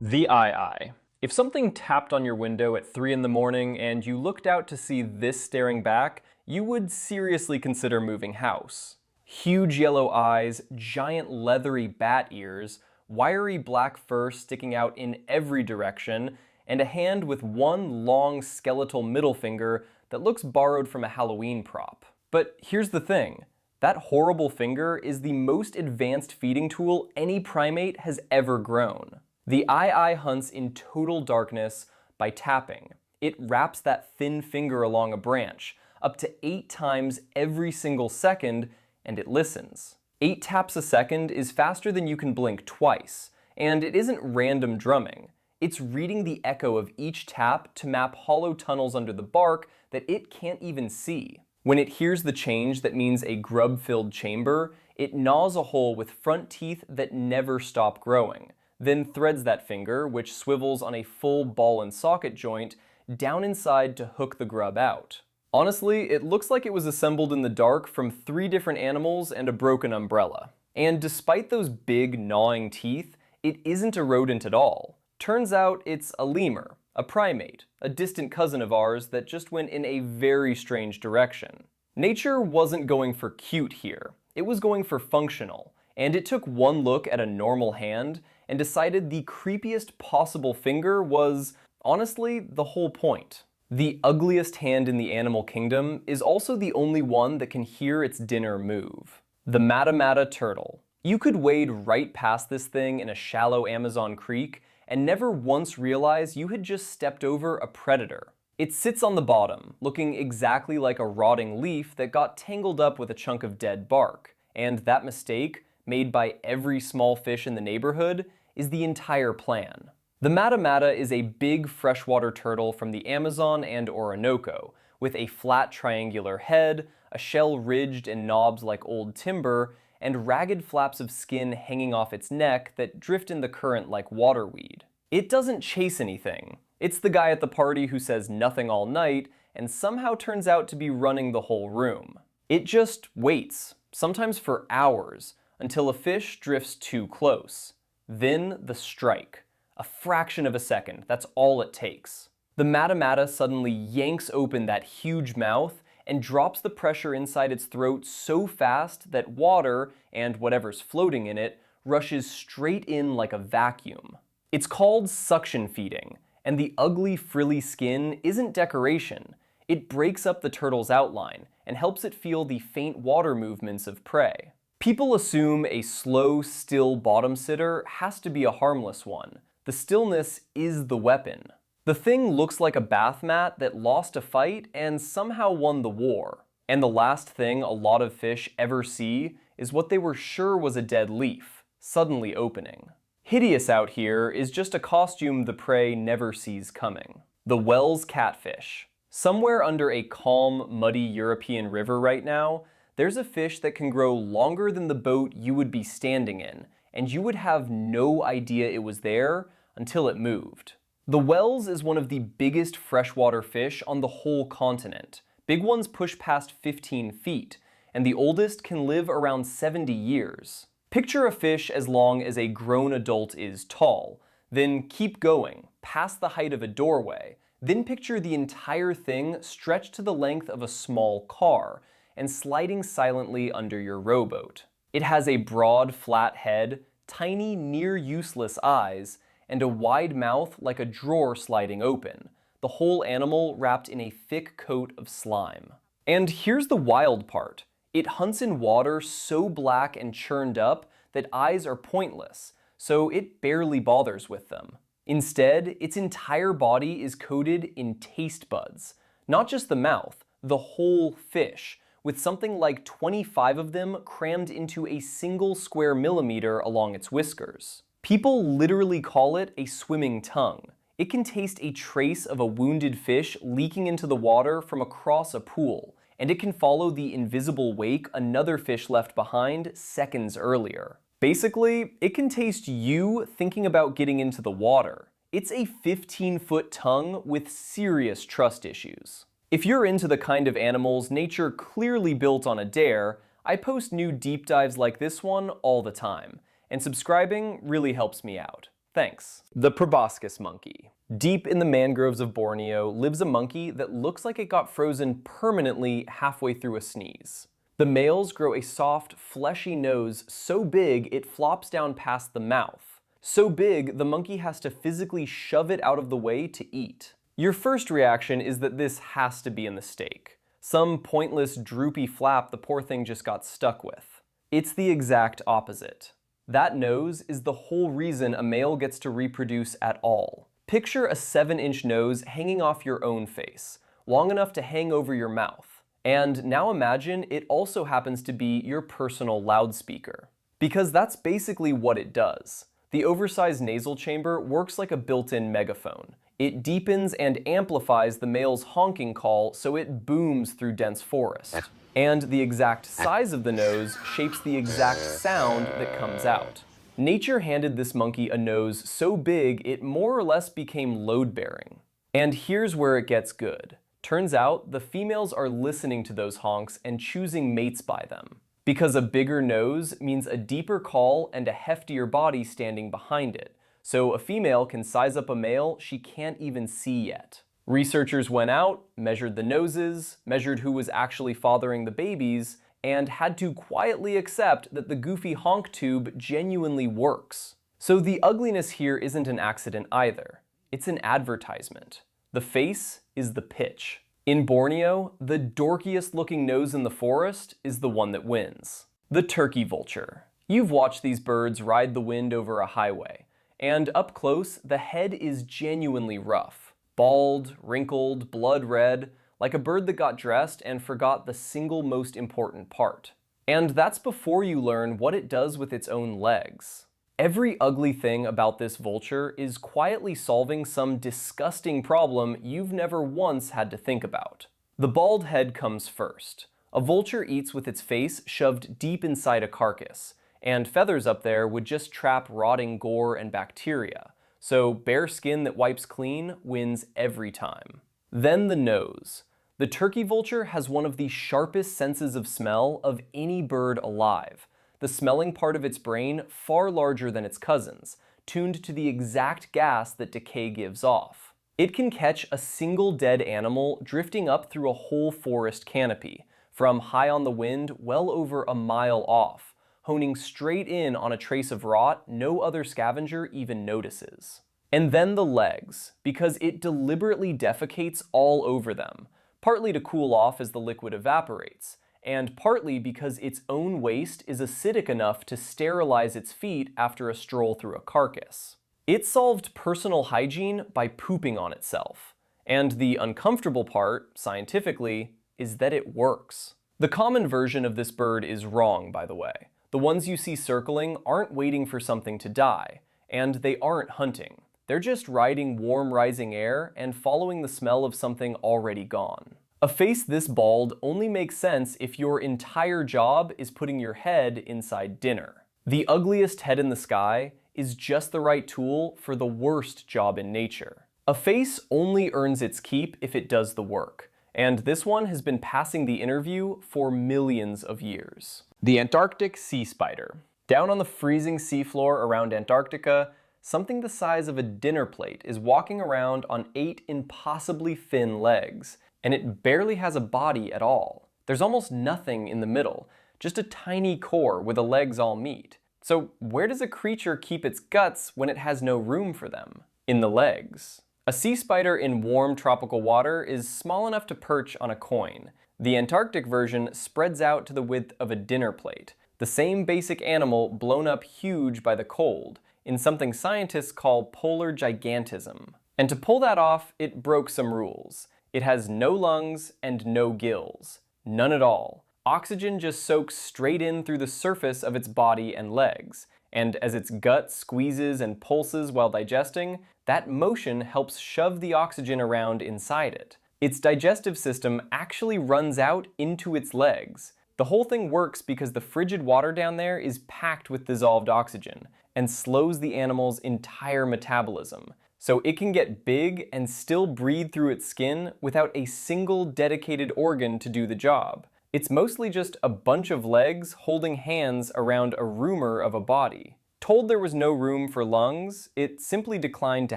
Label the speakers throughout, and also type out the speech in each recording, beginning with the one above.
Speaker 1: The eye. If something tapped on your window at 3 in the morning and you looked out to see this staring back, you would seriously consider moving house. Huge yellow eyes, giant leathery bat ears, wiry black fur sticking out in every direction, and a hand with one long skeletal middle finger that looks borrowed from a Halloween prop. But here's the thing. That horrible finger is the most advanced feeding tool any primate has ever grown. The eye hunts in total darkness by tapping. It wraps that thin finger along a branch, up to 8 times every single second, and it listens. 8 taps a second is faster than you can blink twice, and it isn't random drumming. It's reading the echo of each tap to map hollow tunnels under the bark that it can't even see. When it hears the change that means a grub-filled chamber, it gnaws a hole with front teeth that never stop growing, then threads that finger, which swivels on a full ball and socket joint, down inside to hook the grub out. Honestly, it looks like it was assembled in the dark from 3 different animals and a broken umbrella. And despite those big gnawing teeth, it isn't a rodent at all. Turns out it's a lemur, a primate, a distant cousin of ours that just went in a very strange direction. Nature wasn't going for cute here. It was going for functional, and it took one look at a normal hand and decided the creepiest possible finger was, honestly, the whole point. The ugliest hand in the animal kingdom is also the only one that can hear its dinner move. The Matamata Turtle. You could wade right past this thing in a shallow Amazon creek and never once realize you had just stepped over a predator. It sits on the bottom, looking exactly like a rotting leaf that got tangled up with a chunk of dead bark, and that mistake, made by every small fish in the neighborhood, is the entire plan. The Matamata is a big freshwater turtle from the Amazon and Orinoco, with a flat triangular head, a shell ridged and knobbed like old timber, and ragged flaps of skin hanging off its neck that drift in the current like waterweed. It doesn't chase anything. It's the guy at the party who says nothing all night and somehow turns out to be running the whole room. It just waits, sometimes for hours, until a fish drifts too close. Then the strike. A fraction of a second, that's all it takes. The Matamata suddenly yanks open that huge mouth and drops the pressure inside its throat so fast that water, and whatever's floating in it, rushes straight in like a vacuum. It's called suction feeding, and the ugly frilly skin isn't decoration. It breaks up the turtle's outline and helps it feel the faint water movements of prey. People assume a slow, still bottom sitter has to be a harmless one. The stillness is the weapon. The thing looks like a bath mat that lost a fight and somehow won the war. And the last thing a lot of fish ever see is what they were sure was a dead leaf, suddenly opening. Hideous out here is just a costume the prey never sees coming. The Wels Catfish. Somewhere under a calm, muddy European river right now, there's a fish that can grow longer than the boat you would be standing in, and you would have no idea it was there until it moved. The wels is one of the biggest freshwater fish on the whole continent. Big ones push past 15 feet, and the oldest can live around 70 years. Picture a fish as long as a grown adult is tall, then keep going, past the height of a doorway, then picture the entire thing stretched to the length of a small car, and sliding silently under your rowboat. It has a broad, flat head, tiny, near-useless eyes, and a wide mouth like a drawer sliding open, the whole animal wrapped in a thick coat of slime. And here's the wild part. It hunts in water so black and churned up that eyes are pointless, so it barely bothers with them. Instead, its entire body is coated in taste buds. Not just the mouth, the whole fish, with something like 25 of them crammed into a single square millimeter along its whiskers. People literally call it a swimming tongue. It can taste a trace of a wounded fish leaking into the water from across a pool, and it can follow the invisible wake another fish left behind seconds earlier. Basically, it can taste you thinking about getting into the water. It's a 15-foot tongue with serious trust issues. If you're into the kind of animals nature clearly built on a dare, I post new deep dives like this one all the time, and subscribing really helps me out. Thanks. The Proboscis Monkey. Deep in the mangroves of Borneo lives a monkey that looks like it got frozen permanently halfway through a sneeze. The males grow a soft, fleshy nose so big it flops down past the mouth. So big, the monkey has to physically shove it out of the way to eat. Your first reaction is that this has to be a mistake. Some pointless, droopy flap the poor thing just got stuck with. It's the exact opposite. That nose is the whole reason a male gets to reproduce at all. Picture a 7-inch nose hanging off your own face, long enough to hang over your mouth. And now imagine it also happens to be your personal loudspeaker. Because that's basically what it does. The oversized nasal chamber works like a built-in megaphone. It deepens and amplifies the male's honking call so it booms through dense forest. And the exact size of the nose shapes the exact sound that comes out. Nature handed this monkey a nose so big it more or less became load-bearing. And here's where it gets good. Turns out the females are listening to those honks and choosing mates by them. Because a bigger nose means a deeper call and a heftier body standing behind it. So a female can size up a male she can't even see yet. Researchers went out, measured the noses, measured who was actually fathering the babies, and had to quietly accept that the goofy honk tube genuinely works. So the ugliness here isn't an accident either. It's an advertisement. The face is the pitch. In Borneo, the dorkiest looking nose in the forest is the one that wins. The Turkey Vulture. You've watched these birds ride the wind over a highway, and up close, the head is genuinely rough. Bald, wrinkled, blood red, like a bird that got dressed and forgot the single most important part. And that's before you learn what it does with its own legs. Every ugly thing about this vulture is quietly solving some disgusting problem you've never once had to think about. The bald head comes first. A vulture eats with its face shoved deep inside a carcass, and feathers up there would just trap rotting gore and bacteria. So bare skin that wipes clean wins every time. Then the nose. The turkey vulture has one of the sharpest senses of smell of any bird alive. The smelling part of its brain far larger than its cousins, tuned to the exact gas that decay gives off. It can catch a single dead animal drifting up through a whole forest canopy, from high on the wind well over a mile off, honing straight in on a trace of rot no other scavenger even notices. And then the legs, because it deliberately defecates all over them, partly to cool off as the liquid evaporates, and partly because its own waste is acidic enough to sterilize its feet after a stroll through a carcass. It solved personal hygiene by pooping on itself. And the uncomfortable part, scientifically, is that it works. The common version of this bird is wrong, by the way. The ones you see circling aren't waiting for something to die, and they aren't hunting. They're just riding warm rising air and following the smell of something already gone. A face this bald only makes sense if your entire job is putting your head inside dinner. The ugliest head in the sky is just the right tool for the worst job in nature. A face only earns its keep if it does the work, and this one has been passing the interview for millions of years. The Antarctic Sea Spider. Down on the freezing seafloor around Antarctica, something the size of a dinner plate is walking around on 8 impossibly thin legs, and it barely has a body at all. There's almost nothing in the middle, just a tiny core where the legs all meet. So where does a creature keep its guts when it has no room for them? In the legs. A sea spider in warm tropical water is small enough to perch on a coin. The Antarctic version spreads out to the width of a dinner plate, the same basic animal blown up huge by the cold, in something scientists call polar gigantism. And to pull that off, it broke some rules. It has no lungs and no gills. None at all. Oxygen just soaks straight in through the surface of its body and legs. And as its gut squeezes and pulses while digesting, that motion helps shove the oxygen around inside it. Its digestive system actually runs out into its legs. The whole thing works because the frigid water down there is packed with dissolved oxygen and slows the animal's entire metabolism. So it can get big and still breathe through its skin without a single dedicated organ to do the job. It's mostly just a bunch of legs holding hands around a rumor of a body. Told there was no room for lungs, it simply declined to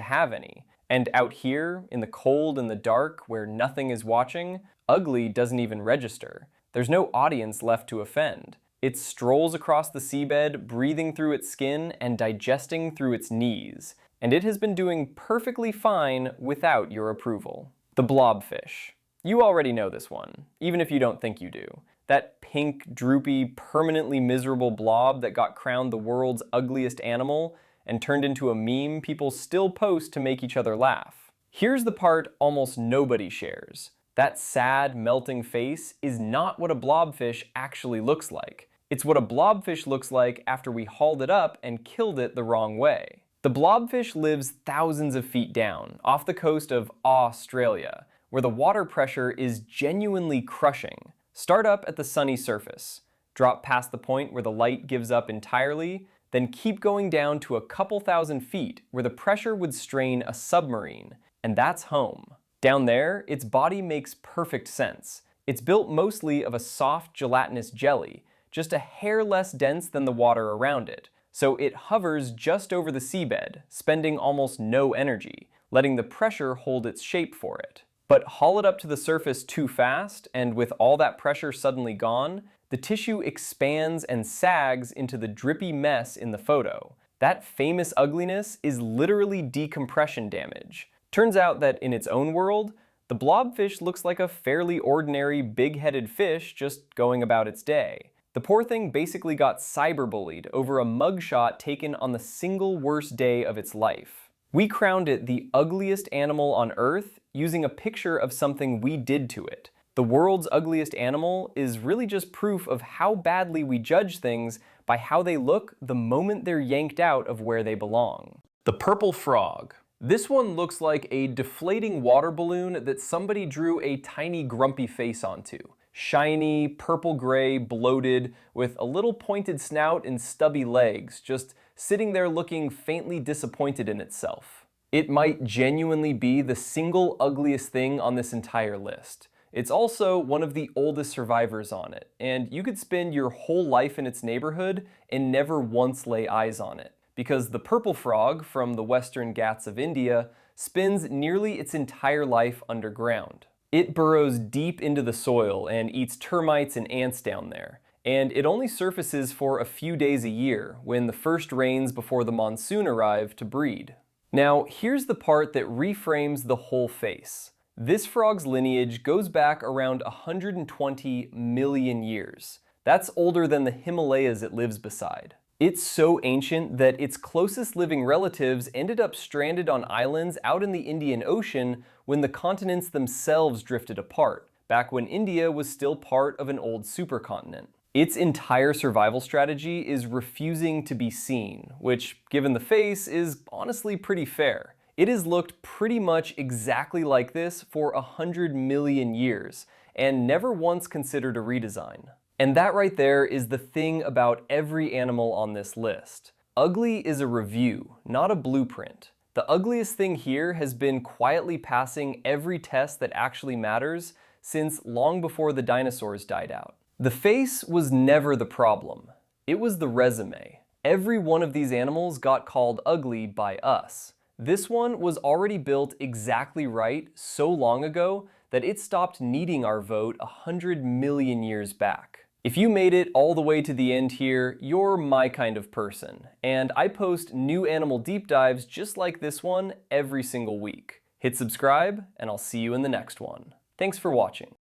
Speaker 1: have any. And out here, in the cold and the dark, where nothing is watching, ugly doesn't even register. There's no audience left to offend. It strolls across the seabed, breathing through its skin and digesting through its knees. And it has been doing perfectly fine without your approval. The blobfish. You already know this one, even if you don't think you do. That pink, droopy, permanently miserable blob that got crowned the world's ugliest animal and turned into a meme people still post to make each other laugh. Here's the part almost nobody shares. That sad, melting face is not what a blobfish actually looks like. It's what a blobfish looks like after we hauled it up and killed it the wrong way. The blobfish lives thousands of feet down, off the coast of Australia, where the water pressure is genuinely crushing. Start up at the sunny surface, drop past the point where the light gives up entirely, then keep going down to a couple thousand feet where the pressure would strain a submarine, and that's home. Down there, its body makes perfect sense. It's built mostly of a soft, gelatinous jelly, just a hair less dense than the water around it, so it hovers just over the seabed, spending almost no energy, letting the pressure hold its shape for it. But haul it up to the surface too fast, and with all that pressure suddenly gone, the tissue expands and sags into the drippy mess in the photo. That famous ugliness is literally decompression damage. Turns out that in its own world, the blobfish looks like a fairly ordinary big-headed fish just going about its day. The poor thing basically got cyberbullied over a mugshot taken on the single worst day of its life. We crowned it the ugliest animal on Earth using a picture of something we did to it. The world's ugliest animal is really just proof of how badly we judge things by how they look the moment they're yanked out of where they belong. The purple frog. This one looks like a deflating water balloon that somebody drew a tiny grumpy face onto. Shiny, purple-gray, bloated, with a little pointed snout and stubby legs, just sitting there looking faintly disappointed in itself. It might genuinely be the single ugliest thing on this entire list. It's also one of the oldest survivors on it, and you could spend your whole life in its neighborhood and never once lay eyes on it, because the purple frog from the Western Ghats of India spends nearly its entire life underground. It burrows deep into the soil and eats termites and ants down there, and it only surfaces for a few days a year when the first rains before the monsoon arrive to breed. Now, here's the part that reframes the whole face. This frog's lineage goes back around 120 million years. That's older than the Himalayas it lives beside. It's so ancient that its closest living relatives ended up stranded on islands out in the Indian Ocean when the continents themselves drifted apart, back when India was still part of an old supercontinent. Its entire survival strategy is refusing to be seen, which, given the face, is honestly pretty fair. It has looked pretty much exactly like this for 100 million years, and never once considered a redesign. And that right there is the thing about every animal on this list. Ugly is a review, not a blueprint. The ugliest thing here has been quietly passing every test that actually matters since long before the dinosaurs died out. The face was never the problem. It was the resume. Every one of these animals got called ugly by us. This one was already built exactly right so long ago that it stopped needing our vote 100 million years back. If you made it all the way to the end here, you're my kind of person, and I post new animal deep dives just like this one every single week. Hit subscribe, and I'll see you in the next one. Thanks for watching.